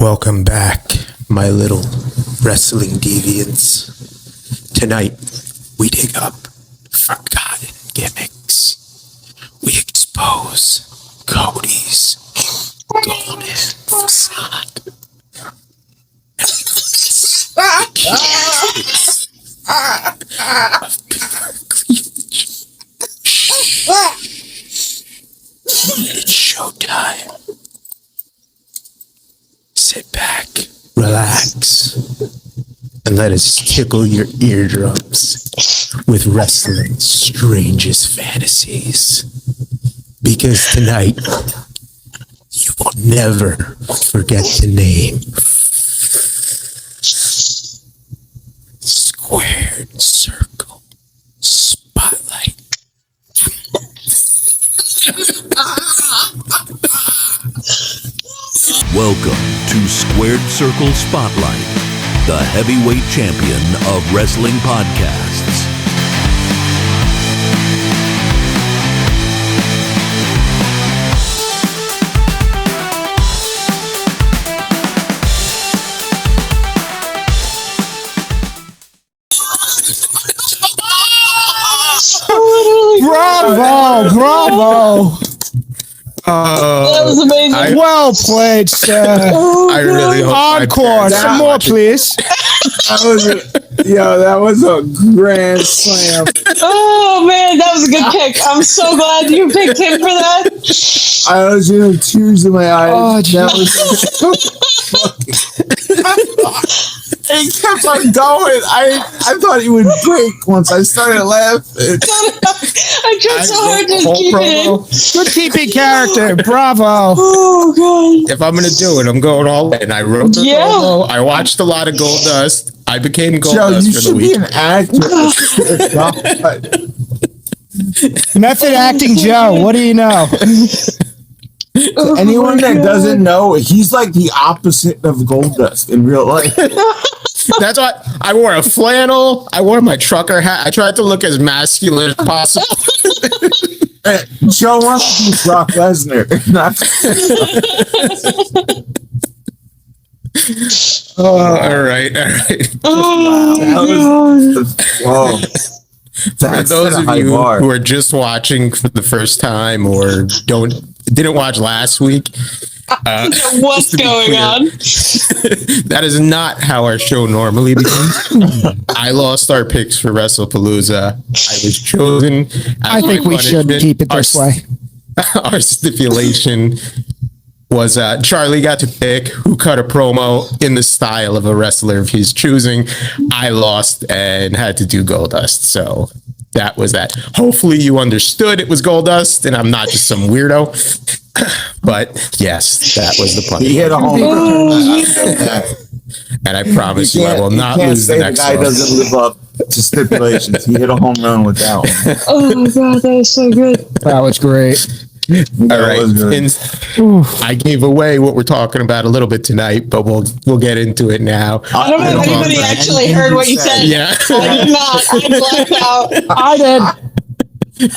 Welcome back, my little wrestling deviants. Tonight, we dig up forgotten gimmicks. We expose Cody's golden facade. Of Beaver Cleavage. It's showtime. Sit back, relax, and let us tickle your eardrums with wrestling's strangest fantasies. Because tonight, you will never forget the name Squared Circle Spotlight. Welcome to Squared Circle Spotlight, the heavyweight champion of wrestling podcasts. Bravo! That was amazing. Well played, sir. I really hope Encore. Some more, please. That was a grand slam. Oh man, that was a good pick. I'm so glad you picked him for that. I was in tears in my eyes. Oh, That was he kept on going. I thought he would break once I started laughing. I tried so hard to keep it in. Good keeping character. Bravo. Oh god. If I'm going to do it, I'm going all in. I wrote the promo. I watched a lot of Goldust. I became Joe, Goldust you for the should be week. an actor. Method acting Joe. What do you know? Anyone that doesn't know, he's like the opposite of Goldust in real life. That's why I wore a flannel. I wore my trucker hat. I tried to look as masculine as possible. Joe wants to be Brock Lesnar. All right. Whoa. For those of you who are just watching for the first time or didn't watch last week, What's going on? that is not how our show normally begins. I lost our picks for WrestlePalooza. I was chosen. I think we should keep it this way. Our stipulation was Charlie got to pick who cut a promo in the style of a wrestler of his choosing. I lost and had to do Goldust. So that was that. Hopefully you understood it was Goldust and I'm not just some weirdo. But yes, that was the punishment. He hit a home run. And I promise you I will not lose the next guy one. doesn't live up to stipulations. He hit a home run with that one. Oh my god, that was so good. That was great. All right. I gave away what we're talking about a little bit tonight, but we'll get into it now. I don't know if anybody actually heard what you said. Yeah. I did not. I blacked out. I did.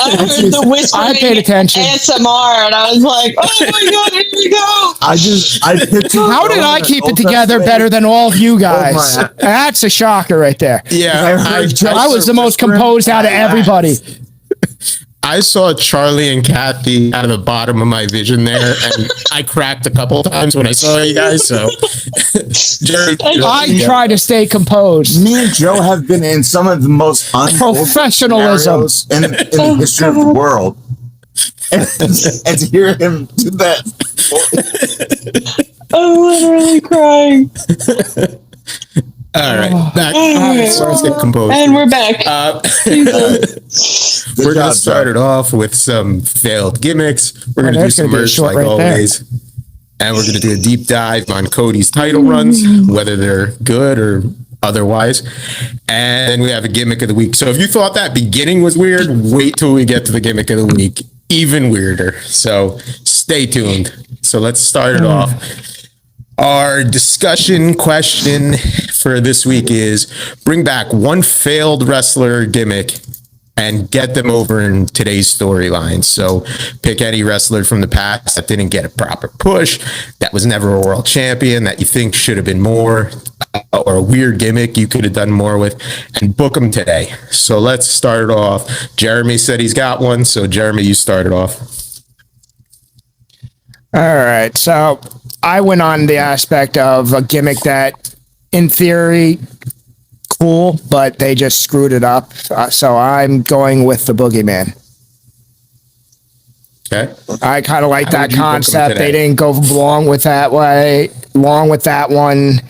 I heard the whispering I paid attention. ASMR and I was like, oh my god, here we go. I picked How did I keep it together better than all of you guys? That's a shocker right there. Yeah. I was the most composed out of everybody. I saw Charlie and Kathy out of the bottom of my vision there, and I cracked a couple times when I saw you guys. So, Jerry, I try to stay composed. Me and Joe have been in some of the most Professionalism in the history of the world. And to hear him do that. I'm literally crying. all right, back. Let's get composed. And we're back. We're going to start it off with some failed gimmicks. We're going to do some merch like always. And we're going to do a deep dive on Cody's title runs, whether they're good or otherwise. And we have a gimmick of the week. So if you thought that beginning was weird, wait till we get to the gimmick of the week. Even weirder. So stay tuned. So let's start it off. Our discussion question for this week is bring back one failed wrestler gimmick and get them over in today's storyline. So pick any wrestler from the past that didn't get a proper push, that was never a world champion, that you think should have been more, or a weird gimmick you could have done more with, and book them today. So let's start off. Jeremy said he's got one. So Jeremy, you started off. All right. So I went on the aspect of a gimmick that, in theory, cool, but they just screwed it up. So I'm going with the Boogeyman. Okay. I kind of like that concept. They didn't go along with that one,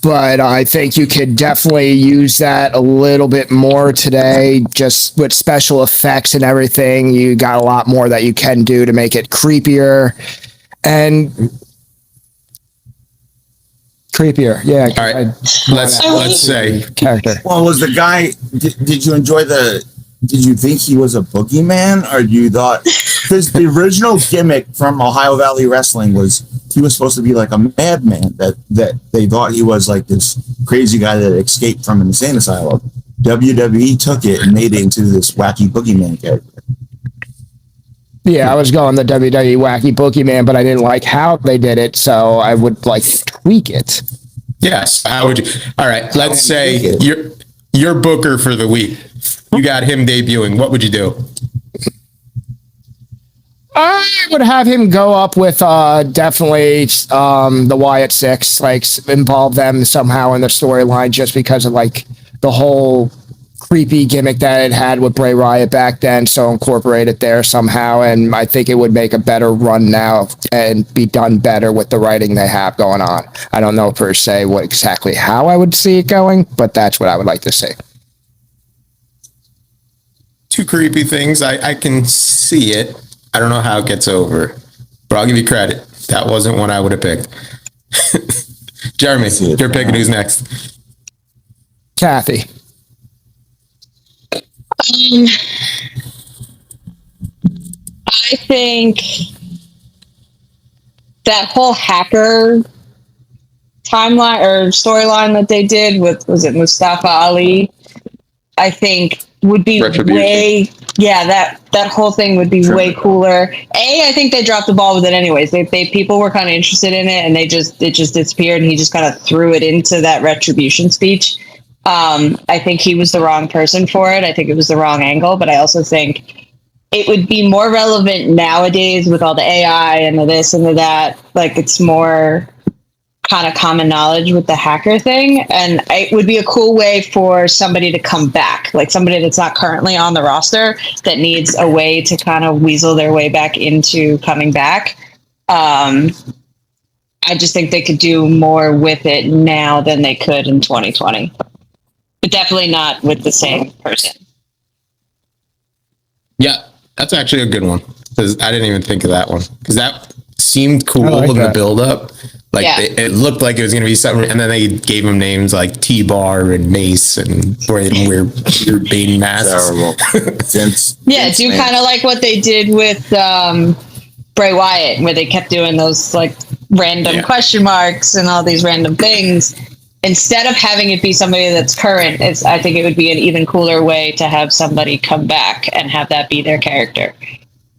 but I think you could definitely use that a little bit more today, just with special effects and everything. You got a lot more that you can do to make it creepier and creepier. Yeah. All right. Let's say character. Well, was the guy? Did you enjoy the? Did you think he was a boogeyman, or you thought? Because the original gimmick from Ohio Valley Wrestling was he was supposed to be like a madman that they thought he was like this crazy guy that escaped from an insane asylum. WWE took it and made it into this wacky boogeyman character. Yeah, I was going the WWE wacky boogeyman, but I didn't like how they did it, so I would like tweak it. Yes. How would you? All right. Let's say your booker for the week. You got him debuting. What would you do? I would have him go up with definitely the Wyatt Six, like involve them somehow in the storyline, just because of like the whole creepy gimmick that it had with Bray Wyatt back then. So incorporate it there somehow, and I think it would make a better run now and be done better with the writing they have going on. I don't know per se what exactly how I would see it going, but that's what I would like to see. Two creepy things. I can see it. I don't know how it gets over, but I'll give you credit. That wasn't one I would have picked. Jeremy, you're picking who's next. Kathy. I think that whole hacker timeline or storyline that they did with, was it Mustafa Ali? I think would be way, that whole thing would be way cooler. I think they dropped the ball with it anyways. They people were kind of interested in it, and it just disappeared, and he just kind of threw it into that retribution speech. I think he was the wrong person for it. I think it was the wrong angle, but I also think it would be more relevant nowadays with all the AI and the this and the that. Like, it's more kind of common knowledge with the hacker thing, and it would be a cool way for somebody to come back, like somebody that's not currently on the roster that needs a way to kind of weasel their way back into coming back. I just think they could do more with it now than they could in 2020, but definitely not with the same person. Yeah, that's actually a good one, because I didn't even think of that one, because that seemed cool like in that. the build-up. Like, it looked like it was going to be something, and then they gave him names like T-Bar and Mace and weird Bane masks. Terrible. Do kind of like what they did with Bray Wyatt, where they kept doing those like random question marks and all these random things. Instead of having it be somebody that's current, I think it would be an even cooler way to have somebody come back and have that be their character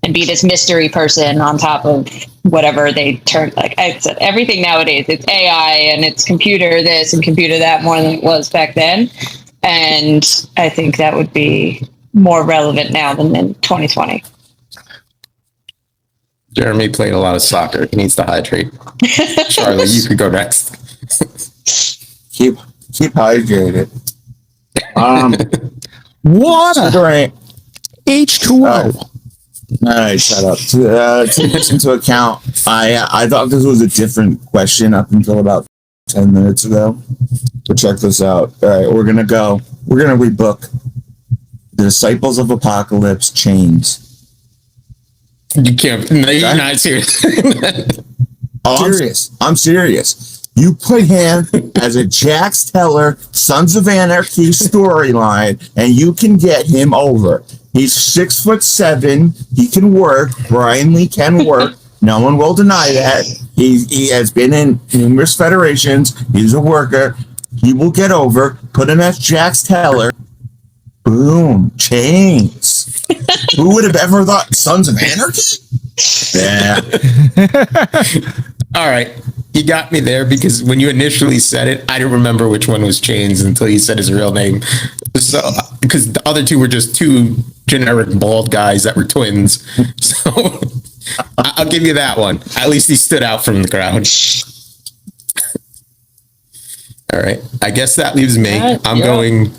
and be this mystery person on top of whatever they turn. Like I said, everything nowadays, it's AI and it's computer this and computer that more than it was back then. And I think that would be more relevant now than in 2020. Jeremy played a lot of soccer. He needs to hydrate. Charlie, you could go next. Keep hydrated. Water. H2O. All right, shut up. Take this into account. I thought this was a different question up until about 10 minutes ago. But check this out. All right, we're gonna rebook the Disciples of Apocalypse chains. You can't. No, you're not serious. I'm serious. You put him as a Jax Teller, Sons of Anarchy storyline, and you can get him over. He's 6'7". He can work. Brian Lee can work. No one will deny that. He has been in numerous federations. He's a worker. He will get over. Put him as Jax Teller. Boom. Chains. Who would have ever thought Sons of Anarchy? Yeah. All right. You got me there because when you initially said it, I didn't remember which one was Chains until you said his real name. So, because the other two were just two generic bald guys that were twins. So, I'll give you that one. At least he stood out from the crowd. All right. I guess that leaves me. I'm going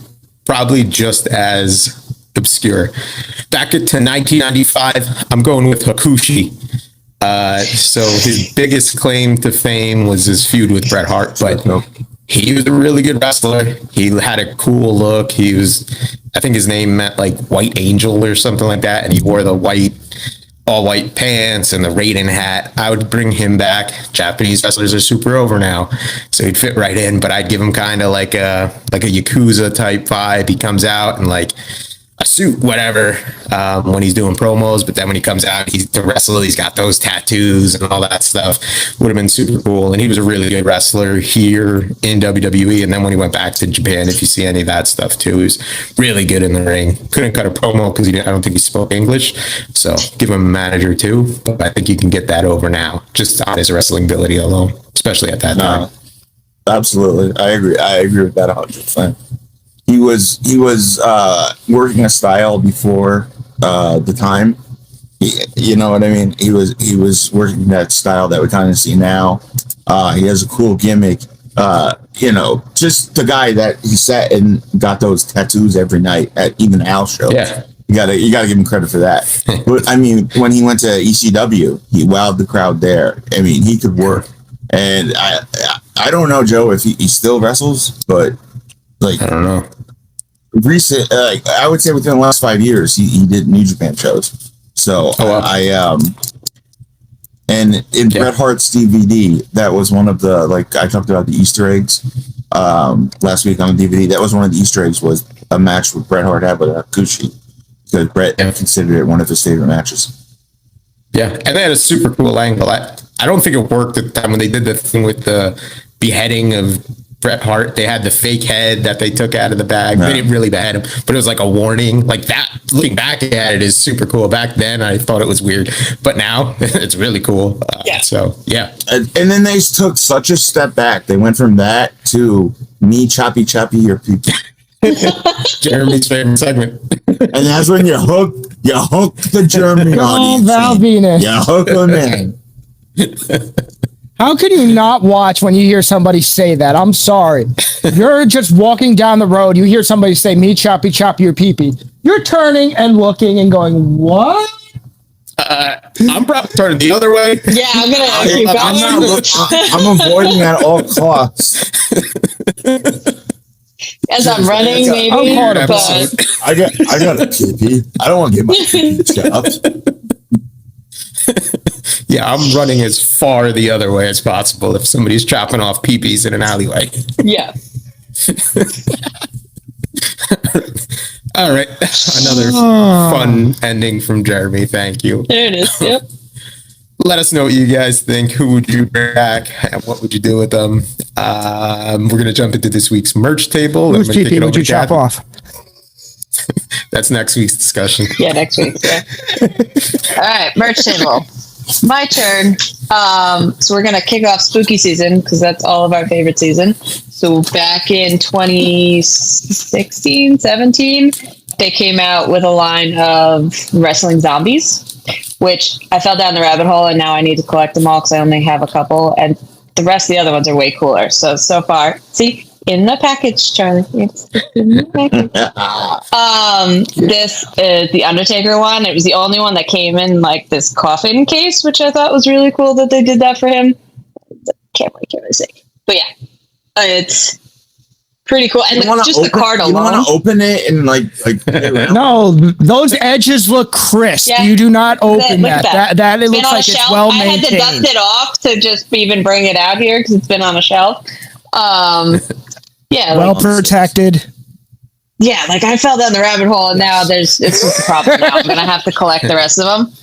probably just as obscure. Back to 1995, I'm going with Hakushi. So his biggest claim to fame was his feud with Bret Hart, but he was a really good wrestler. He had a cool look. He was, I think his name meant like White Angel or something like that, and he wore the all white pants and the Raiden hat. I would bring him back. Japanese wrestlers are super over now, so he'd fit right in, but I'd give him kind of like a Yakuza type vibe. He comes out and like a suit, whatever, when he's doing promos, but then when he comes out, he's to wrestle, he's got those tattoos and all that stuff. Would have been super cool. And he was a really good wrestler here in WWE. And then when he went back to Japan, if you see any of that stuff too, he was really good in the ring. Couldn't cut a promo because I don't think he spoke English. So give him a manager too. But I think you can get that over now, just on his wrestling ability alone, especially at that time. Absolutely. I agree with that 100%. He was working a style before the time. You know what I mean? He was working that style that we kind of see now. He has a cool gimmick. Just the guy that he sat and got those tattoos every night at even Al shows. Yeah. You gotta give him credit for that. But I mean, when he went to ECW, he wowed the crowd there. I mean, he could work. And I don't know, Joe, if he still wrestles, but like I don't know. Recent, I would say within the last 5 years, he did New Japan shows. So and in Bret Hart's DVD, that was one of the, like I talked about the Easter eggs last week on the DVD. That was one of the Easter eggs, was a match with Bret Hart had with Hakushi, because Bret considered it one of his favorite matches. Yeah, and they had a super cool angle. I don't think it worked at the time when they did the thing with the beheading of Bret Hart. They had the fake head that they took out of the bag. No. They didn't really behead him, but it was like a warning. Like that, looking back at it, is super cool. Back then, I thought it was weird, but now it's really cool. So, yeah. And then they took such a step back. They went from that to me choppy your people. Jeremy's favorite segment. And that's when you hook the German audience. Val Venus. You hook them in. How can you not watch when you hear somebody say that? I'm sorry. You're just walking down the road. You hear somebody say, me choppy your pee-pee. You're turning and looking and going, what? I'm probably turning the other way. Yeah, I'm going to keep going. I'm avoiding at all costs. As I'm running, maybe. But I got a pee-pee. I don't want to get my pee-pee chopped. Yeah, I'm running as far the other way as possible if somebody's chopping off peepees in an alleyway. Yeah. All right. Another fun ending from Jeremy. Thank you. There it is. Yep. Let us know what you guys think. Who would you bring back? And what would you do with them? We're going to jump into this week's merch table. Whose PP would you chop off? That's next week's discussion. Yeah, next week. Yeah. All right, merch table. My turn. So we're gonna kick off spooky season because that's all of our favorite season. So back in 2016, 17, they came out with a line of wrestling zombies, which I fell down the rabbit hole and now I need to collect them all because I only have a couple, and the rest of the other ones are way cooler. So far, see. In the package, Charlie. It's in the package. This is the Undertaker one. It was the only one that came in like this coffin case, which I thought was really cool that they did that for him. Can't really say. But yeah, it's pretty cool. And just the card alone. You want to open it and like no, those edges look crisp. Yeah. You do not open that. That it looks like it's well maintained. I had to dust it off to just even bring it out here because it's been on a shelf. Yeah, well protected. Yeah, like I fell down the rabbit hole, and now it's just a problem. Now I'm gonna have to collect the rest of them.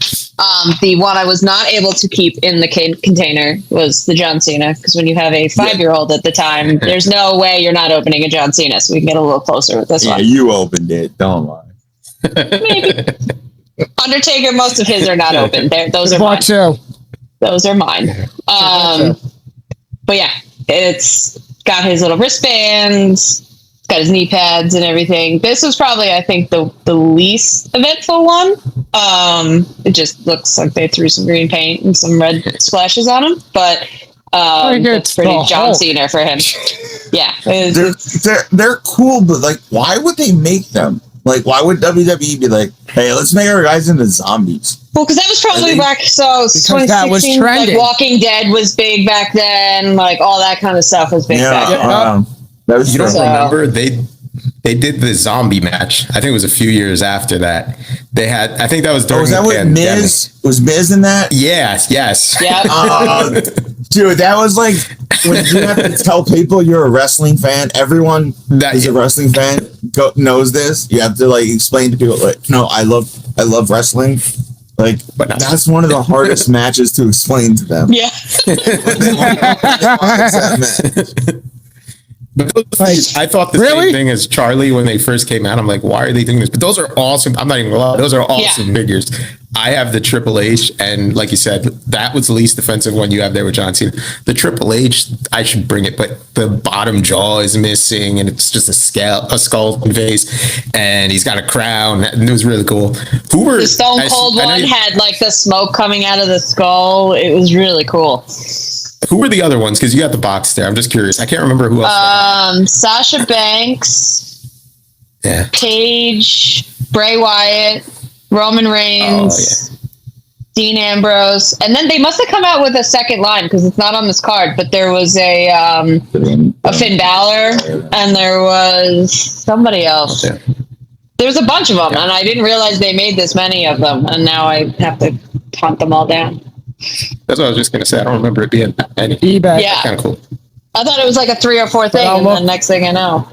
The one I was not able to keep in the container was the John Cena, because when you have a 5-year-old at the time, there's no way you're not opening a John Cena. So we can get a little closer with this one. Yeah, you opened it. Don't lie. Maybe. Undertaker, most of his are not open. Those are mine. Those are mine. But yeah, it's got his little wristbands. Got his knee pads and everything. This was probably, I think, the least eventful one. It just looks like they threw some green paint and some red splashes on him, but it's pretty John Cena for him. Yeah, they're cool, but like, why would they make them? Like, why would WWE be like, hey, let's make our guys into zombies? Well, because that was probably back, because that was trending. Like Walking Dead was big back then. Like all that kind of stuff was big back then. You don't remember they did the zombie match. I think it was a few years after that. They had, I think that was during the pandemic. Miz? Was Miz in that? Yes. Yeah. Dude, that was like when you have to tell people you're a wrestling fan. Everyone who's a wrestling fan knows this. You have to like explain to people like, no, I love wrestling. Like, but that's one of the hardest matches to explain to them. Yeah. But I thought the same thing as Charlie when they first came out. I'm like, why are they doing this? But those are awesome. I'm not even gonna lie. Those are awesome figures. I have the Triple H, and like you said, that was the least offensive one you have there with John Cena. The Triple H, I should bring it, but the bottom jaw is missing, and it's just a skull face, and he's got a crown, and it was really cool. The Stone Cold one had like the smoke coming out of the skull. It was really cool. Who were the other ones? Because you got the box there. I'm just curious. I can't remember who else. Sasha Banks. Yeah. Paige. Bray Wyatt. Roman Reigns. Dean Ambrose. And then they must have come out with a second line because it's not on this card. But there was a Finn Balor, and there was somebody else. Yeah. There was a bunch of them, and I didn't realize they made this many of them. And now I have to hunt them all down. That's what I was just gonna say. I don't remember it being any. eBay. Yeah, kind of cool. I thought it was like a 3 or 4 thing, and then next thing I know,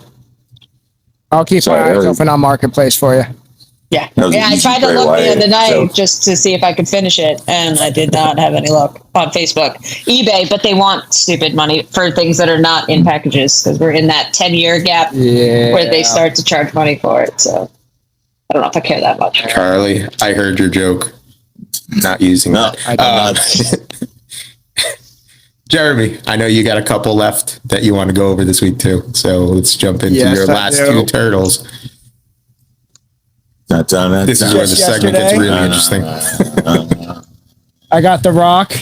I'll keep my eyes open on Marketplace for you. Yeah, I tried to look the other night just to see if I could finish it, and I did not have any luck on Facebook, eBay. But they want stupid money for things that are not in packages because we're in that 10-year gap where they start to charge money for it. So I don't know if I care that much. Charlie, I heard your joke. Not using that. Jeremy, I know you got a couple left that you want to go over this week too. So let's jump into your last 2 turtles. This is where the segment gets really interesting. I got The Rock,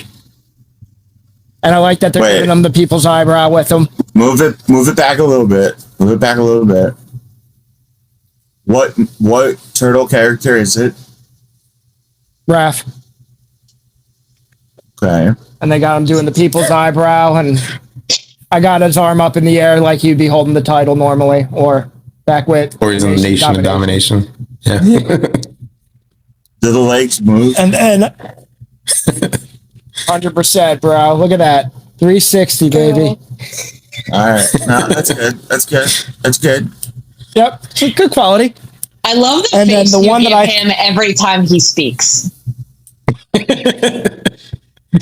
and I like that they're giving them the people's eyebrow with them. Move it back a little bit. What turtle character is it? Raph. Okay. And they got him doing the people's eyebrow, and I got his arm up in the air like you'd be holding the title normally, or back with. Or he's in the Nation of Domination. Yeah. Do the legs move? And then 100%, bro. Look at that. 360, baby. All right. No, that's good. Yep. It's good quality. I love the face you give him every time he speaks.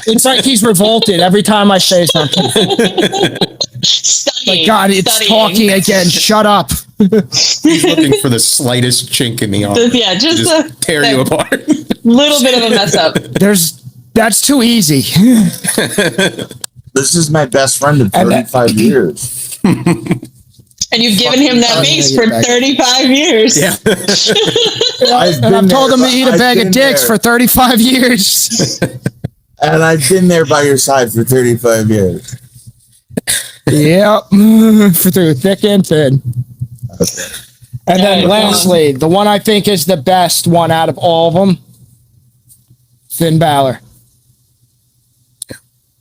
It's like he's revolted every time I say something. Studying. My God, it's talking again. Shut up. He's looking for the slightest chink in the armor. Yeah, just tear you apart. Little bit of a mess up. That's too easy. This is my best friend of 35 years. And you've given him that face for 35 years. Yeah. I've told him to eat a bag of dicks for 35 years. And I've been there by your side for 35 years. Yep. Through thick and thin. Okay. And then lastly, the one I think is the best one out of all of them, Finn Balor.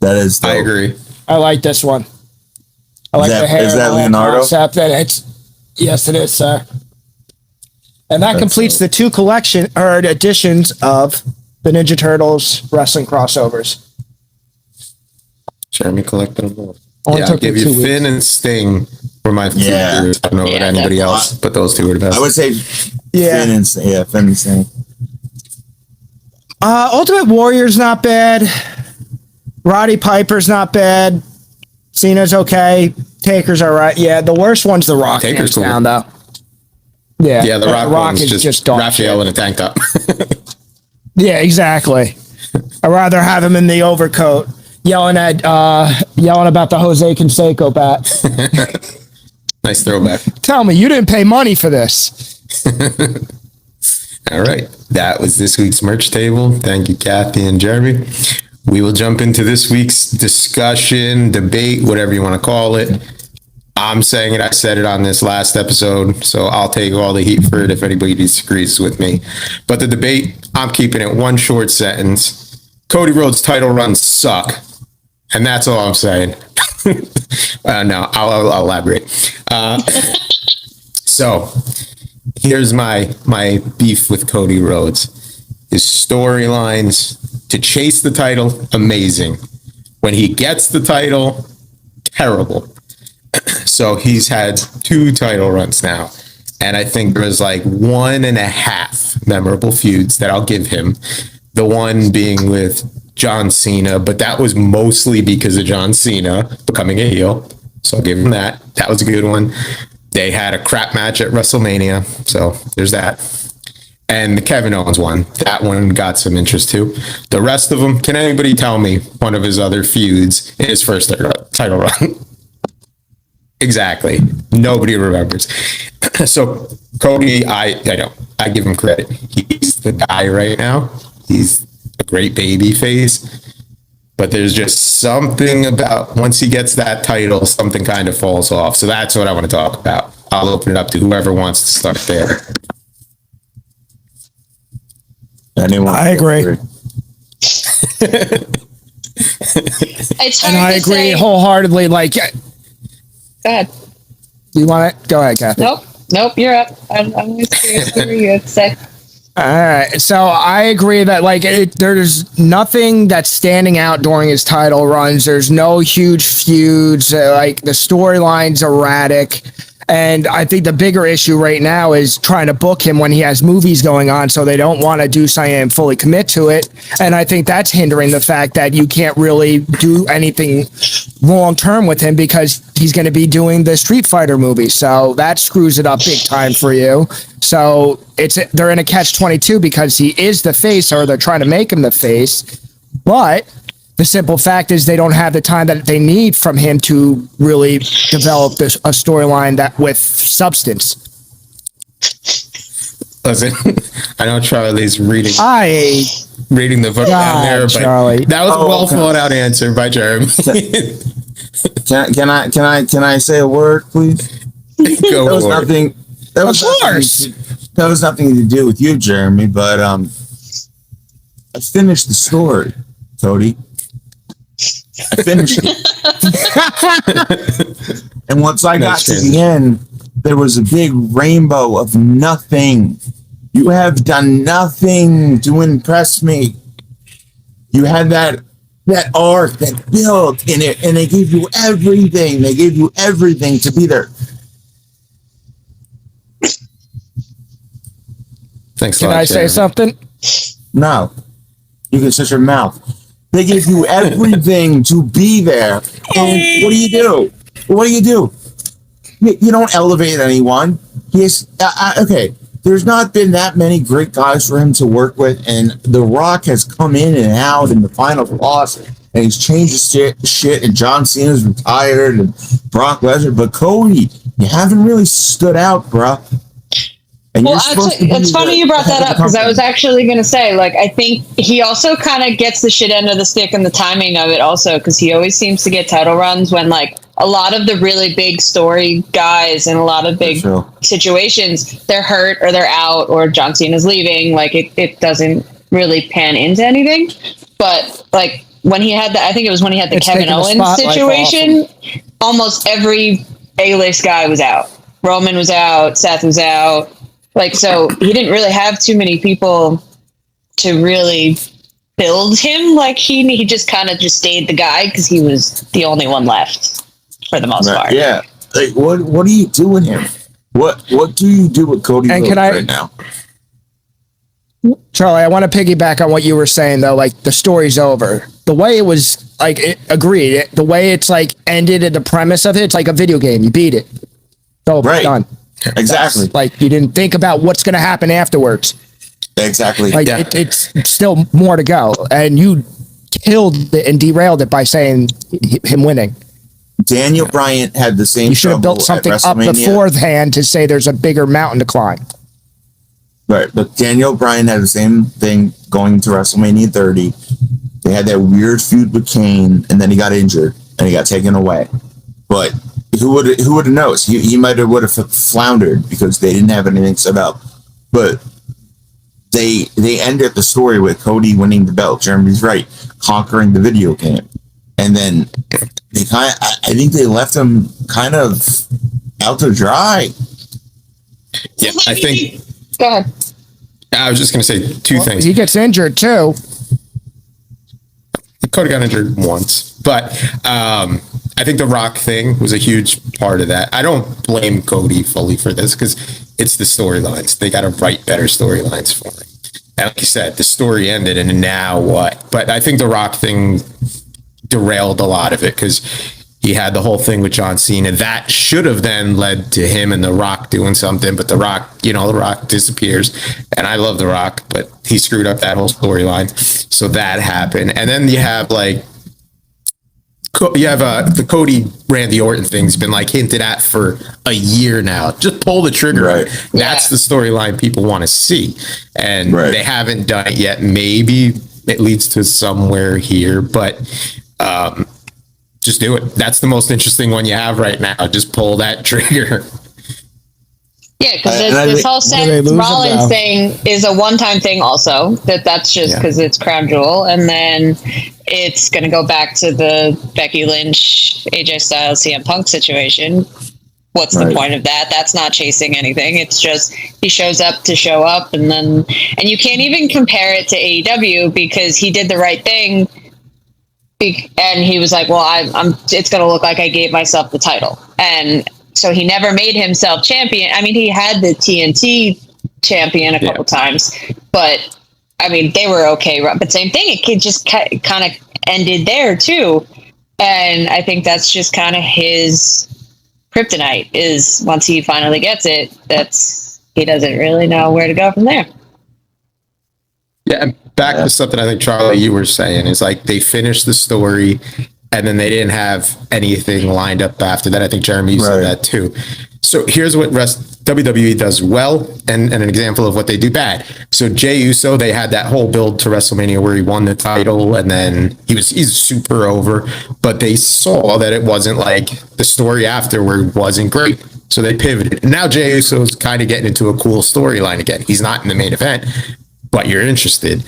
That is dope. I agree. I like this one. I like the hair. Is that Leonardo? Yes, it is, sir. And that completes the 2 editions of the Ninja Turtles wrestling crossovers. Jeremy collected them all. Only I'll give you Finn and Sting for my favorites. I don't know about anybody else, but those 2 are the best. I would say Finn and Sting. Yeah, Finn and Sting. Ultimate Warrior's not bad. Roddy Piper's not bad. Cena's okay. Taker's all right. Yeah, the worst one's The Rock. Taker's cool. Down though. Yeah, the Rock is just Raphael in a tank top. Yeah, exactly. I'd rather have him in the overcoat yelling about the Jose Canseco bat. Nice throwback. Tell me, you didn't pay money for this. All right. That was this week's merch table. Thank you, Kathy and Jeremy. We will jump into this week's discussion, debate, whatever you want to call it. I'm saying it. I said it on this last episode, so I'll take all the heat for it if anybody disagrees with me. But the debate, I'm keeping it one short sentence. Cody Rhodes' title runs suck. And that's all I'm saying. No, I'll elaborate. So here's my beef with Cody Rhodes. His storylines to chase the title, amazing. When he gets the title, terrible. So he's had 2 title runs now. And I think there was like 1.5 memorable feuds that I'll give him. The one being with John Cena, but that was mostly because of John Cena becoming a heel. So I'll give him that. That was a good one. They had a crap match at WrestleMania. So there's that. And the Kevin Owens one, that one got some interest too. The rest of them, can anybody tell me one of his other feuds in his first title run? Exactly. Nobody remembers. So Cody, I know, I give him credit. He's the guy right now. He's a great baby face. But there's just something about once he gets that title, something kind of falls off. So that's what I want to talk about. I'll open it up to whoever wants to start there. I agree. And I agree wholeheartedly. Like, go ahead. Do you want it? Go ahead, Kathy. Nope, you're up. I'm curious what you have to say. All right. So I agree that there's nothing that's standing out during his title runs. There's no huge feuds. Like the storyline's erratic. And I think the bigger issue right now is trying to book him when he has movies going on, so they don't want to do something and fully commit to it. And I think that's hindering the fact that you can't really do anything long term with him because he's going to be doing the Street Fighter movie. So that screws it up big time for you. So they're in a catch-22 because he is the face, or they're trying to make him the face. But the simple fact is they don't have the time that they need from him to really develop a storyline that with substance. Listen, I know Charlie's reading the book down there, but Charlie. That was a well thought out answer by Jeremy. Can I say a word, please? Go that was for nothing. It. That was that was nothing to do with you, Jeremy. But I finished the story, Cody. I finished it. And once I got to the end, there was a big rainbow of nothing. You have done nothing to impress me. You had that arc that built in it, and they gave you everything. They gave you everything to be there. Thanks. Can I say something? No. You can shut your mouth. They give you everything to be there. And what do you do? What do? You don't elevate anyone. Okay, there's not been that many great guys for him to work with, and The Rock has come in and out in the final boss, and he's changed his shit, and John Cena's retired, and Brock Lesnar. But Cody, you haven't really stood out, bruh. Well, actually, it's funny you brought that up because I was actually going to say, I think he also kind of gets the shit end of the stick and the timing of it also, because he always seems to get title runs when a lot of the really big story guys and a lot of big situations, they're hurt or they're out or John Cena's leaving. It doesn't really pan into anything. But when he had I think it was when he had the Kevin Owens situation, almost every A-list guy was out. Roman was out. Seth was out. So he didn't really have too many people to really build him. He just kind of stayed the guy because he was the only one left for the most part. Yeah. What do you do with him? What do you do with Cody Rhodes right now? Charlie, I want to piggyback on what you were saying though. Like the story's over. The way it was, like, agreed. The way it's like ended in the premise of it, it's like a video game. You beat it. It's over. Right. Done. Exactly. That's, like you didn't think about what's going to happen afterwards. Exactly. Like it's still more to go, and you killed it and derailed it by saying him winning. Daniel Bryan had the same. You should have built something up beforehand to say there's a bigger mountain to climb. Right, but Daniel Bryan had the same thing going to WrestleMania 30. They had that weird feud with Kane, and then he got injured and he got taken away. But who would have known? He would have floundered because they didn't have anything set up. But they ended the story with Cody winning the belt. Jeremy's right, conquering the video game, and then they I think they left him kind of out to dry. Yeah, I think. Go ahead. I was just going to say two things. He gets injured too. Cody got injured once, but I think the Rock thing was a huge part of that. I don't blame Cody fully for this because it's the storylines. They got to write better storylines for him. And like you said, the story ended, and now what? But I think the Rock thing derailed a lot of it because he had the whole thing with John Cena. That should have then led to him and The Rock doing something, but The Rock, The Rock disappears. And I love The Rock, but he screwed up that whole storyline. So that happened. And then you have the Cody Randy Orton thing's been like hinted at for a year now. Just pull the trigger. Right. That's the storyline people want to see. And they haven't done it yet. Maybe it leads to somewhere here, but just do it. That's the most interesting one you have right now. Just pull that trigger. Yeah, because this whole Seth Rollins thing is a one-time thing also. That's just because it's Crown Jewel. And then it's going to go back to the Becky Lynch, AJ Styles, CM Punk situation. What's the point of that? That's not chasing anything. It's just he shows up to show up. And you can't even compare it to AEW because he did the right thing. And he was like, well, it's going to look like I gave myself the title. And so he never made himself champion. I mean, he had the TNT champion a couple times, but I mean, they were okay. But same thing, it just kind of ended there too. And I think that's just kind of his kryptonite is once he finally gets it, he doesn't really know where to go from there. Yeah, back to something I think, Charlie, you were saying is like they finished the story and then they didn't have anything lined up after that. I think Jeremy said that too. So here's what WWE does well and an example of what they do bad. So Jey Uso, they had that whole build to WrestleMania where he won the title and then he's super over, but they saw that it wasn't like the story afterward wasn't great. So they pivoted. And now Jey Uso's kind of getting into a cool storyline again. He's not in the main event, but you're interested.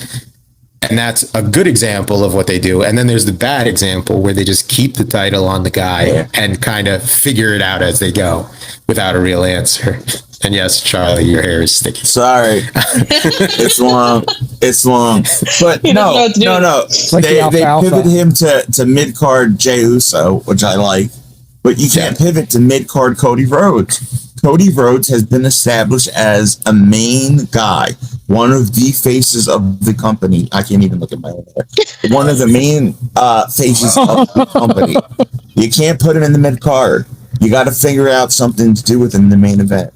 And that's a good example of what they do. And then there's the bad example where they just keep the title on the guy and kind of figure it out as they go without a real answer. And yes, Charlie, your hair is sticky. Sorry. It's long. But no. Like they pivot him to mid-card Jey Uso, which I like. But you can't pivot to mid-card Cody Rhodes. Cody Rhodes has been established as a main guy, one of the faces of the company. I can't even look at my own hair. One of the main faces of the company. You can't put him in the mid-card. You got to figure out something to do with him in the main event.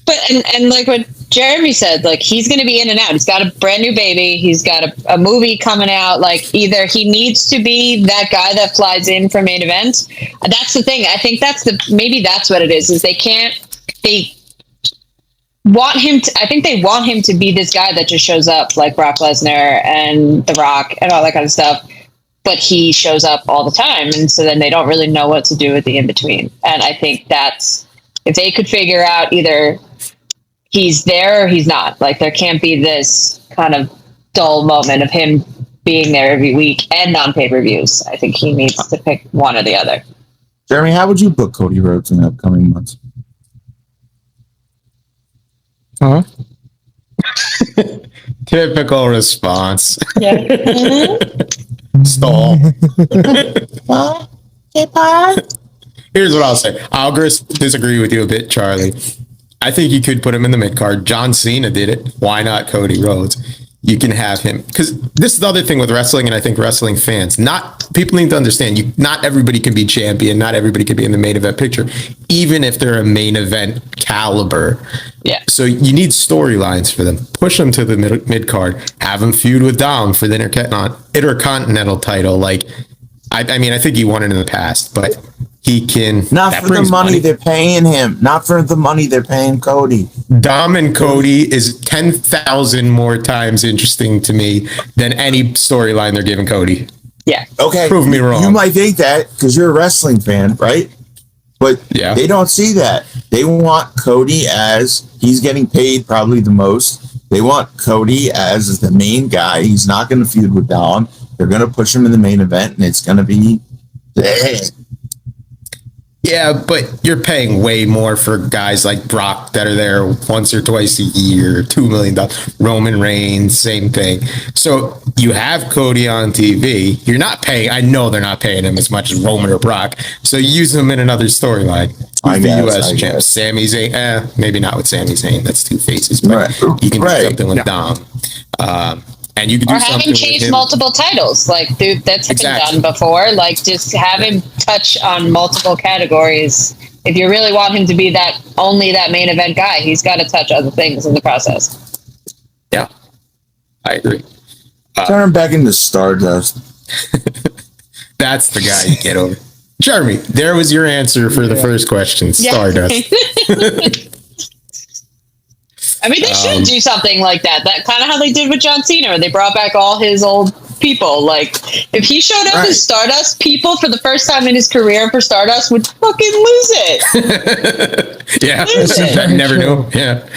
But and like what Jeremy said, like he's going to be in and out. He's got a brand new baby. He's got a movie coming out. Like either he needs to be that guy that flies in for main event. That's the thing. I think maybe that's what it is they want him to, I think they want him to be this guy that just shows up like Brock Lesnar and The Rock and all that kind of stuff. But he shows up all the time. And so then they don't really know what to do with the in-between. And I think that's, if they could figure out either he's there or he's not, like there can't be this kind of dull moment of him being there every week and on pay-per-views. I think he needs to pick one or the other. Jeremy, how would you book Cody Rhodes in the upcoming months? Huh? Typical response. Yeah. Stall. Here's what I'll say. I'll disagree with you a bit, Charlie. I think you could put him in the mid card. John Cena did it. Why not Cody Rhodes? You can have him, because this is the other thing with wrestling, and I think wrestling fans, people need to understand, not everybody can be champion, not everybody can be in the main event picture, even if they're a main event caliber. Yeah. So you need storylines for them. Push them to the mid card. Have them feud with Dom for the Intercontinental title. Like, I mean, I think he won it in the past, but he can. Not for the money they're paying him. Not for the money they're paying Cody. Dom and Cody is 10,000 more times interesting to me than any storyline they're giving Cody. Yeah. Okay. Prove me wrong. You might think that because you're a wrestling fan, right? But they don't see that. They want Cody as he's getting paid probably the most. They want Cody as the main guy. He's not going to feud with Dom. They're going to push him in the main event, and it's going to be. Yeah, but you're paying way more for guys like Brock that are there once or twice a year, $2 million. Roman Reigns, same thing. So you have Cody on TV. You're not paying. I know they're not paying him as much as Roman or Brock. So use him in another storyline. Who's the U.S. champ? Sami Zayn. Maybe not with Sami Zayn. That's two faces. But you can do something with Dom. And you can do have him chase multiple titles. Like, dude, that's been done before. Like, just have him touch on multiple categories. If you really want him to be only that main event guy, he's got to touch other things in the process. Yeah, I agree. Turn him back into Stardust. That's the guy you get over. Jeremy, there was your answer for the first question. Stardust. I mean, they should do something like that. That kind of how they did with John Cena, where they brought back all his old people. Like, if he showed up as Stardust, people for the first time in his career for Stardust would fucking lose it. Never knew. Yeah.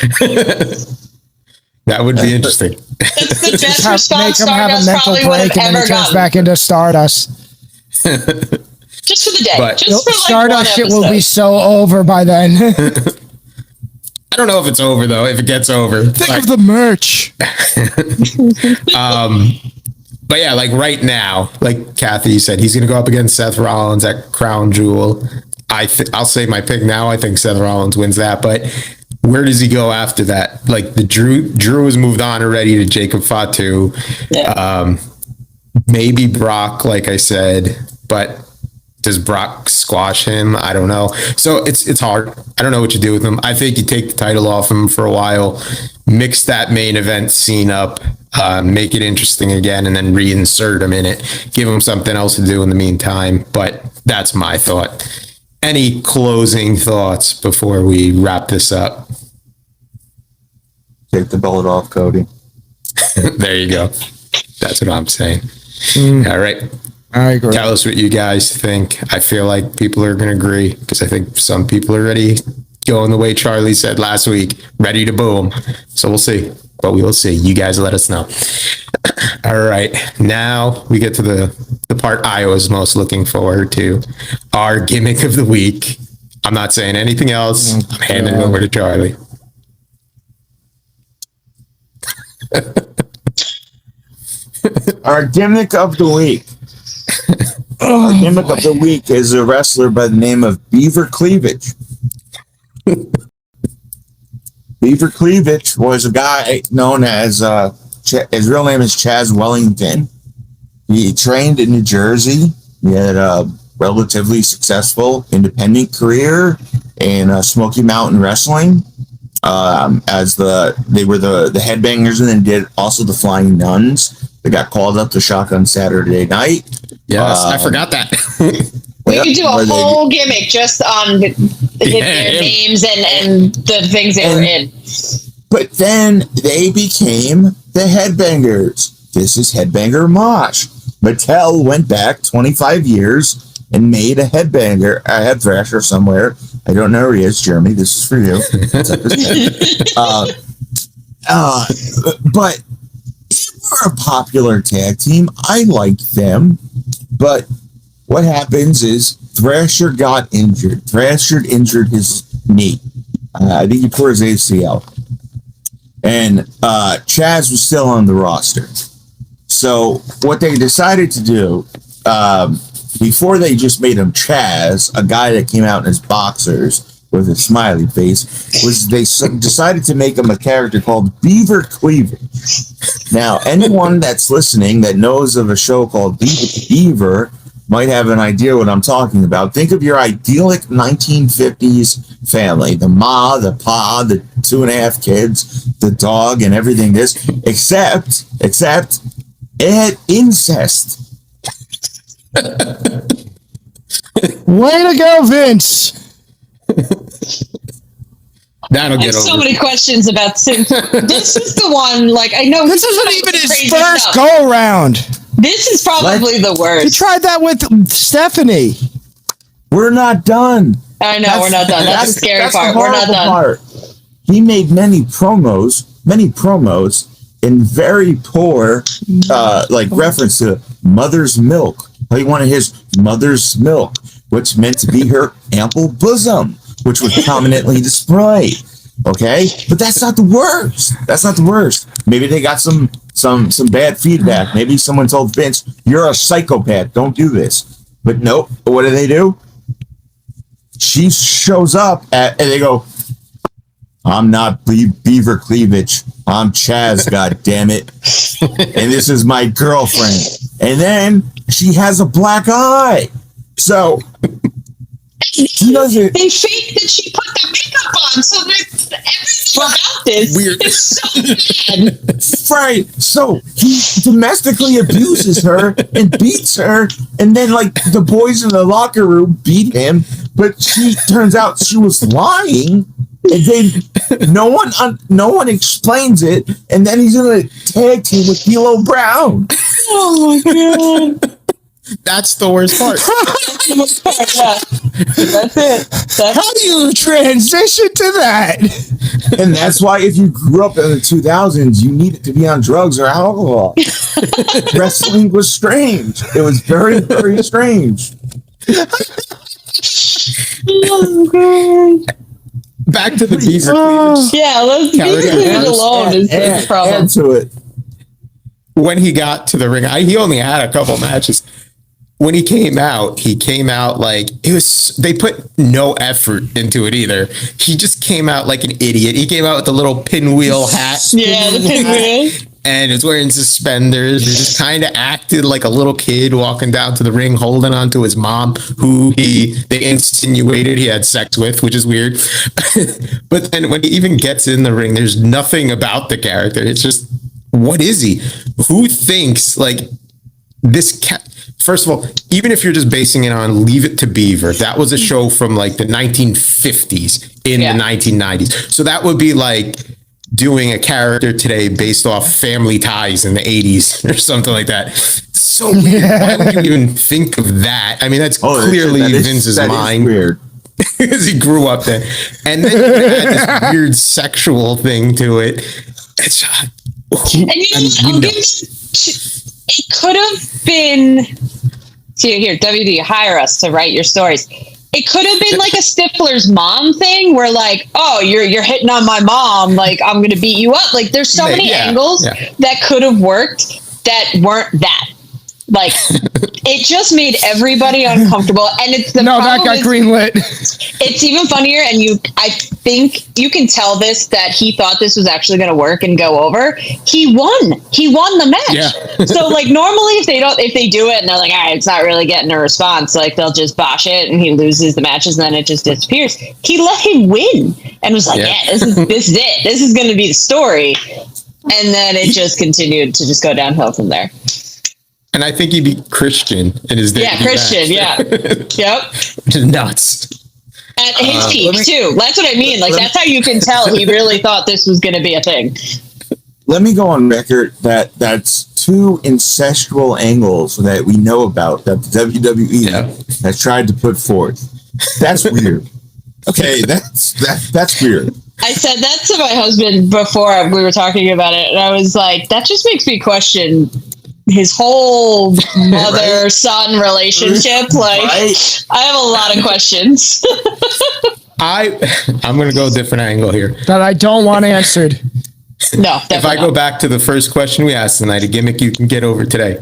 That would be interesting. That's the best response Make him have a mental break and then he turns back into Stardust. Just for the day. But just for Stardust shit will be so over by then. I don't know if it's over though. If it gets over, think of the merch. But yeah, like right now, like Kathy said, he's going to go up against Seth Rollins at Crown Jewel. I'll say my pick now. I think Seth Rollins wins that. But where does he go after that? Like the Drew has moved on already to Jacob Fatu. Yeah. Maybe Brock, like I said, but does Brock squash him? I don't know. So it's hard. I don't know what you do with him. I think you take the title off him for a while, mix that main event scene up, make it interesting again, and then reinsert him in it. Give him something else to do in the meantime. But that's my thought. Any closing thoughts before we wrap this up? Take the belt off, Cody. There you go. That's what I'm saying. All right. I agree. Tell us what you guys think. I feel like people are going to agree because I think some people are already going the way Charlie said last week, ready to boom. So we'll see. But we will see. You guys let us know. All right. Now we get to the part I was most looking forward to. Our gimmick of the week. I'm not saying anything else. I'm handing it over to Charlie. Our gimmick of the week. Our gimmick of the week is a wrestler by the name of Beaver Cleavage. Beaver Cleavage was a guy known as, his real name is Chaz Wellington. He trained in New Jersey. He had a relatively successful independent career in Smoky Mountain Wrestling. They were the headbangers, and then did also the Flying Nuns. They got called up to Shotgun Saturday Night. Yes, I forgot that. We could do a whole gimmick just on their names and the things they were in. But then they became the Headbangers. This is Headbanger Mosh. Mattel went back 25 years and made a headbanger, a head thrasher somewhere. I don't know where he is, Jeremy. This is for you. But they were a popular tag team. I liked them. But what happens is Thrasher got injured. Thrasher injured his knee. I think he tore his ACL. And Chaz was still on the roster. So what they decided to do, before they just made him Chaz, a guy that came out in his boxers with a smiley face, was they decided to make him a character called Beaver Cleavage. Now, anyone that's listening that knows of a show called Beaver might have an idea what I'm talking about. Think of your idyllic 1950s family, the ma, the pa, the 2.5 kids, the dog, and everything this, except it had incest. Way to go, Vince. That'll I get have so over. many questions about Sim. This is the one, like, I know This isn't even his crazy first stuff. go around. This is probably the He worst. tried that with Stephanie. We're not done. I know, we're not done. That's the scary that's part. the We're not horrible done. part. He made many promos in very poor, like reference to mother's milk. He wanted his mother's milk, which meant to be her ample bosom, which was prominently displayed. Okay, but that's not the worst. That's not the worst. Maybe they got some bad feedback. Maybe someone told Vince, "You're a psychopath. Don't do this." But nope. What do? She shows up and they go, "I'm not Beaver Cleavage. I'm Chaz. God damn it! And this is my girlfriend." And then she has a black eye. So she doesn't. They faked that she put the makeup on, so everything about this Weird. is so bad. Right. So he domestically abuses her and beats her, and then like the boys in the locker room beat him, but she turns out she was lying. And then no one explains it, and then he's in a tag team with D'Lo Brown. Oh my god. That's the worst part. That's it. How do you transition to that? And that's why if you grew up in the 2000s, you needed to be on drugs or alcohol. Wrestling was strange. It was very, very strange. Oh god. Back to the Beaver Cleavage. Yeah, let's leave it alone. Is the problem. Add to it. When he got to the ring, he only had a couple matches. When he came out like it was. They put no effort into it either. He just came out like an idiot. He came out with the little pinwheel hat. Yeah, the pinwheel. And is wearing suspenders. He just kind of acted like a little kid walking down to the ring, holding on to his mom, who they insinuated he had sex with, which is weird. But then when he even gets in the ring, there's nothing about the character. It's just, what is he? Who thinks like this cat? First of all, even if you're just basing it on Leave It to Beaver, that was a show from like the 1950s in the 1990s. So that would be like doing a character today based off Family Ties in the 80s or something like that. So weird. Why would you even think of that? I mean, that's clearly Vince's mind. Weird. Because he grew up then. And then you add this weird sexual thing to it. It's And it could have been. See here, WD, hire us to write your stories. It could have been like a Stifler's mom thing, where like, oh, you're hitting on my mom, like I'm gonna beat you up. Like there's so many angles that could have worked that weren't that. Like it just made everybody uncomfortable, and it's the that got greenlit. It's even funnier, and I think you can tell this that he thought this was actually going to work and go over. He won the match. Yeah. So like normally if they do it and they're like, all right, it's not really getting a response, like they'll just bosh it and he loses the matches and then it just disappears. He let him win and was like, this is it. This is going to be the story. And then it just continued to just go downhill from there. And I think he beat Christian in his debut. Yeah, Christian. Yeah. Yep. Which is nuts. At his peak too. That's what I mean. Like that's how you can tell he really thought this was going to be a thing. Let me go on record that that's two incestual angles that we know about that the WWE has tried to put forth. That's weird. Okay, that's weird. I said that to my husband before we were talking about it, and I was like, that just makes me question his whole mother-son relationship. Like, I have a lot of questions. I'm going to go a different angle here. That I don't want answered. No, if I go back to the first question we asked tonight, a gimmick you can get over today.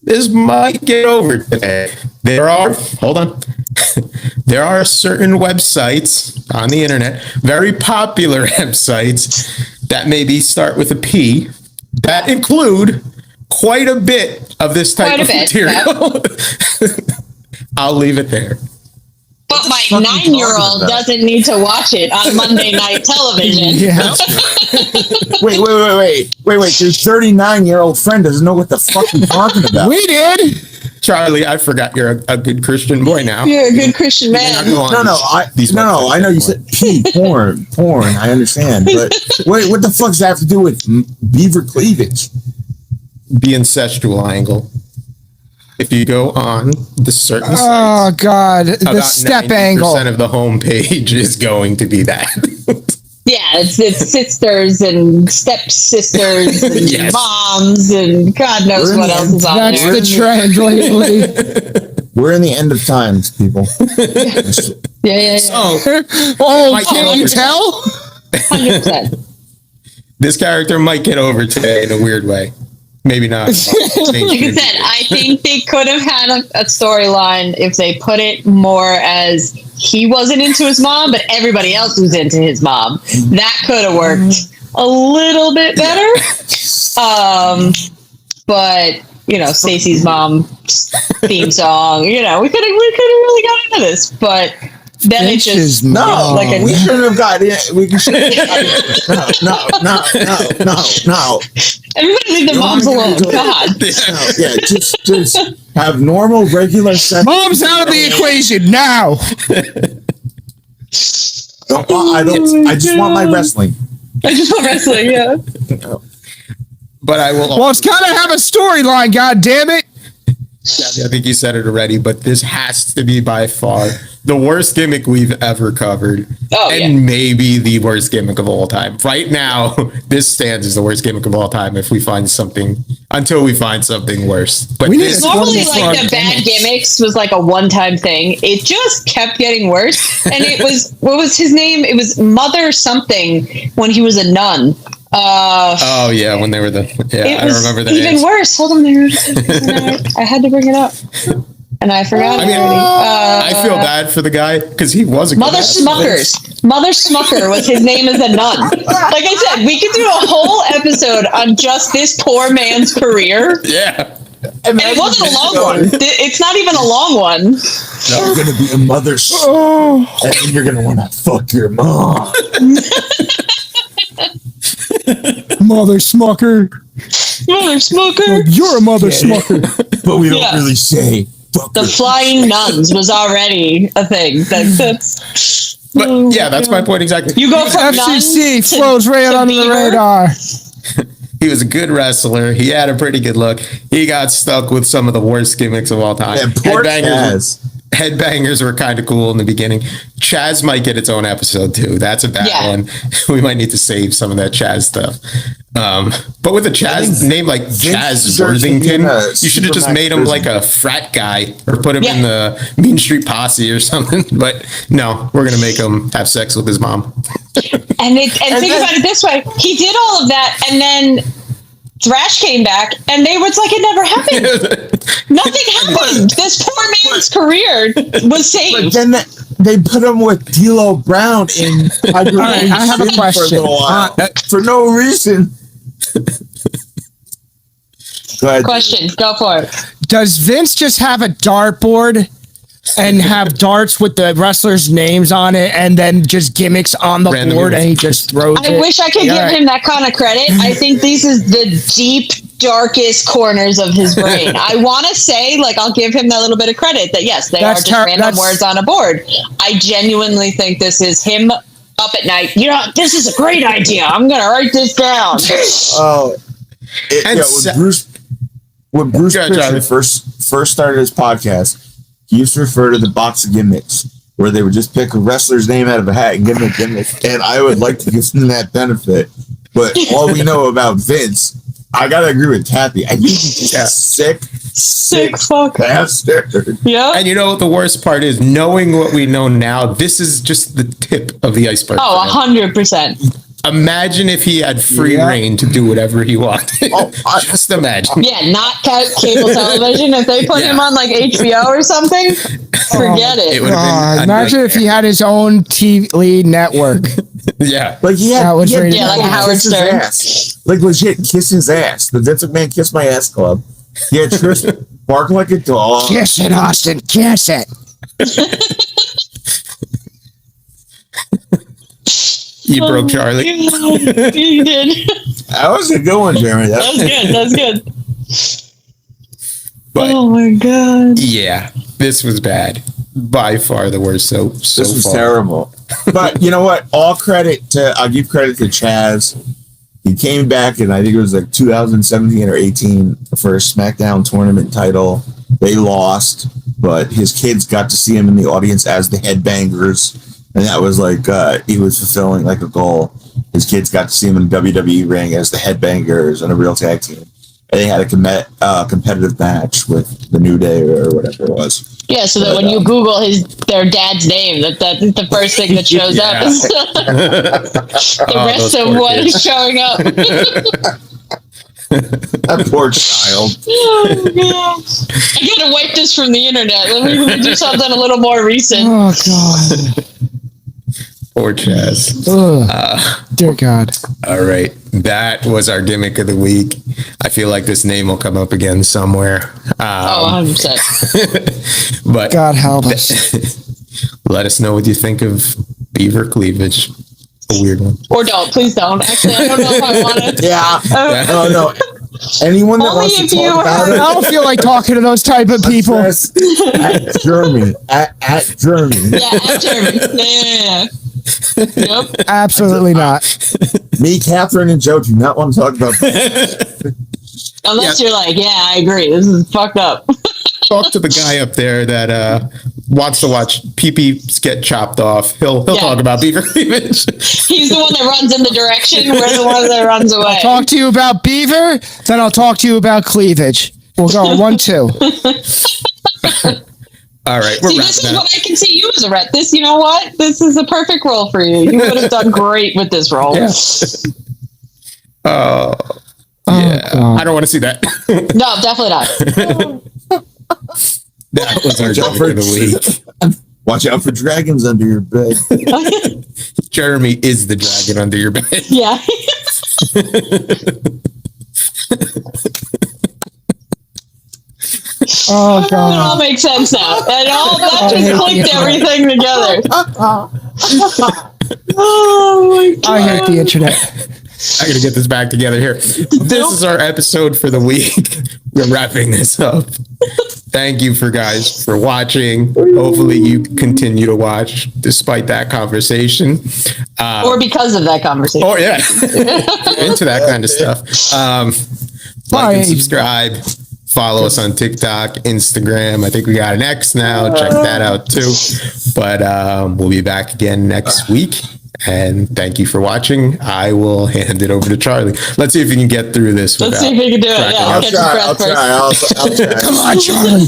This might get over today. Hold on. there are certain websites on the internet, very popular websites that maybe start with a P, that include quite a bit of this type of material. I'll leave it there. But my 9-year-old doesn't need to watch it on Monday night television. Yeah. Wait. Your 39-year-old friend doesn't know what the fuck you're talking about. We did. Charlie, I forgot you're a good Christian boy now. You're a good Christian man. I know you said porn. I understand, but wait, what the fuck does that have to do with Beaver Cleavage? The incestual angle. If you go on the certain sites, Oh God, the step angle. 90% of the homepage is going to be that. Yeah, it's sisters and stepsisters and Yes. moms and God knows what else is on That's there. the trend lately. We're in the end of times, people. Yeah. Oh, can't you tell? 100%. This character might get over today in a weird way. Maybe not. Like I said, I think they could have had a storyline if they put it more as he wasn't into his mom, but everybody else was into his mom. That could have worked a little bit better. But you know, Stacey's mom theme song. You know, we could have really got into this, but then it just no. like We shouldn't have got it. No. Everybody leave the moms alone. God. Yeah, just have normal, regular sex. Mom's out of the equation now. I just want my wrestling. I just want wrestling, yeah. But I will. Well, it's gotta have a storyline. God damn it! I think you said it already, but this has to be by far the worst gimmick we've ever covered. Oh, and maybe the worst gimmick of all time. Right now, this stands as the worst gimmick of all time until we find something worse. But this normally like the bad gimmicks was like a one-time thing. It just kept getting worse. And it was, what was his name? It was Mother something when he was a nun. Oh yeah, when they were I don't remember that. Even worse. Hold on there. I had to bring it up, and I forgot. I mean, I feel bad for the guy because he was a Mother Smuckers. Mother Smucker was his name as a nun. Like I said, we could do a whole episode on just this poor man's career. Yeah. And it wasn't a long one. It's not even a long one. You're gonna be a mother, and then you're gonna want to fuck your mom. Mother Smucker. Mother Smucker. You're a mother Smucker. But we don't really say fuck The flying nuns was already a thing. That's But yeah, that's my point exactly. you go from FCC nuns flows right under the Beaver. radar. He was a good wrestler. He had a pretty good look. He got stuck with some of the worst gimmicks of all time. Yeah, poor Chaz. Headbangers were kind of cool in the beginning. Chaz might get its own episode too. That's a bad one. We might need to save some of that Chaz stuff. But with a Chaz name like Chaz Worthington, you should have just made him like a frat guy or put him in the Mean Street Posse or something. But no, we're gonna make him have sex with his mom. And think about it this way: he did all of that, and then Thrash came back, and they was like it never happened. Nothing happened. This poor man's career was saved. But then they put him with D'Lo Brown in. I have a question. For a little while, for no reason. Go ahead. Question, go for it. Does Vince just have a dartboard and have darts with the wrestlers' names on it, and then just gimmicks on the Random board, gimmicks. and he just throws it? I wish I could give him that kind of credit. I think this is the deep, darkest corners of his brain. I want to say, like, I'll give him that little bit of credit that yes, they are just random words on a board. I genuinely think this is him up at night. You know, this is a great idea. I'm gonna write this down. When Bruce Prichard first started his podcast, he used to refer to the box of gimmicks, where they would just pick a wrestler's name out of a hat and give him a gimmick. And I would like to give him that benefit. But all we know about Vince, I gotta agree with Kathy. I think he's a sick fuck bastard. Yeah. And you know what the worst part is? Knowing what we know now, this is just the tip of the iceberg. Oh, 100%. Imagine if he had free reign to do whatever he wanted. Just imagine. Yeah, not cable television. If they put him on like HBO or something, forget it. Imagine if he had his own TV network. Yeah. Like he had, like Howard Stern. Like legit kiss his ass. The Vince McMahon Kiss My Ass Club. He had Trish bark like a dog. Kiss it, Austin. Kiss it. You broke Charlie. You did. That was a good one, Jeremy. That was good. That was good. But, oh my god. Yeah, this was bad. By far the worst soap so This was far. terrible. But you know what? I'll give credit to Chaz. He came back and I think it was like 2017 or 18 for a SmackDown tournament title. They lost, but his kids got to see him in the audience as the headbangers. And that was like, he was fulfilling like a goal. His kids got to see him in a WWE ring as the headbangers and a real tag team. And they had a competitive match with the New Day or whatever it was. Yeah, so that when you Google their dad's name, that's the first thing that shows up. The rest of what is showing up. That poor child. Oh, God. I gotta wipe this from the internet. Let me do something a little more recent. Oh, God. Poor Chaz. Dear God. All right. That was our gimmick of the week. I feel like this name will come up again somewhere. 100%. But God help us. Let us know what you think of Beaver Cleavage. A weird one. Or don't. Please don't. Actually, I don't know if I want to. Yeah. Oh, no. Anyone that wants to talk about it. I don't feel like talking to those type of people. At Jeremy. At Jeremy. Yeah, at Jeremy. Yeah. Yep. Absolutely not. Me, Catherine, and Joe do not want to talk about that. Unless you're like, yeah, I agree. This is fucked up. Talk to the guy up there that wants to watch pee-pees get chopped off. He'll talk about Beaver Cleavage. He's the one that runs in the direction. We're the one that runs away. I'll talk to you about Beaver, then I'll talk to you about cleavage. We'll go 1-2. All right. See, this is what I can see you as a ret. This, you know what? This is the perfect role for you. You would have done great with this role. Yeah. Yeah. I don't want to see that. No, definitely not. That was our joke for the week. Watch out for dragons under your bed. Jeremy is the dragon under your bed. Yeah. Oh, God. It all makes sense now. That just clicked everything together. Oh my God. I hate the internet. I gotta get this back together here. This is our episode for the week. We're wrapping this up. Thank you for watching. Hopefully you continue to watch despite that conversation. Or because of that conversation. Oh yeah. Into that kind of stuff. Like and subscribe. Follow us on TikTok, Instagram. I think we got an X now. Check that out too. But we'll be back again next week. And thank you for watching. I will hand it over to Charlie. Let's see if you can get through this. Let's see if you can do it. Yeah, I'll try. Come on, Charlie.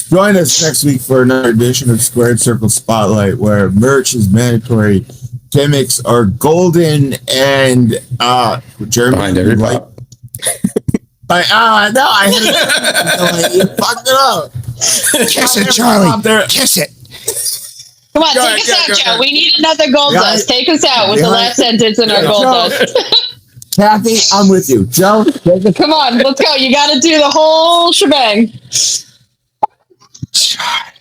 Join us next week for another edition of Squared Circle Spotlight, where merch is mandatory, gimmicks are golden, and Jeremy, behind every pop. I you fucked it up. Kiss it, Charlie. Kiss it. Come on, take us out, Joe. We need another Goldust. Take us out with the last sentence in our Goldust. Kathy, I'm with you. Joe, come on, let's go. You got to do the whole shebang. Charlie.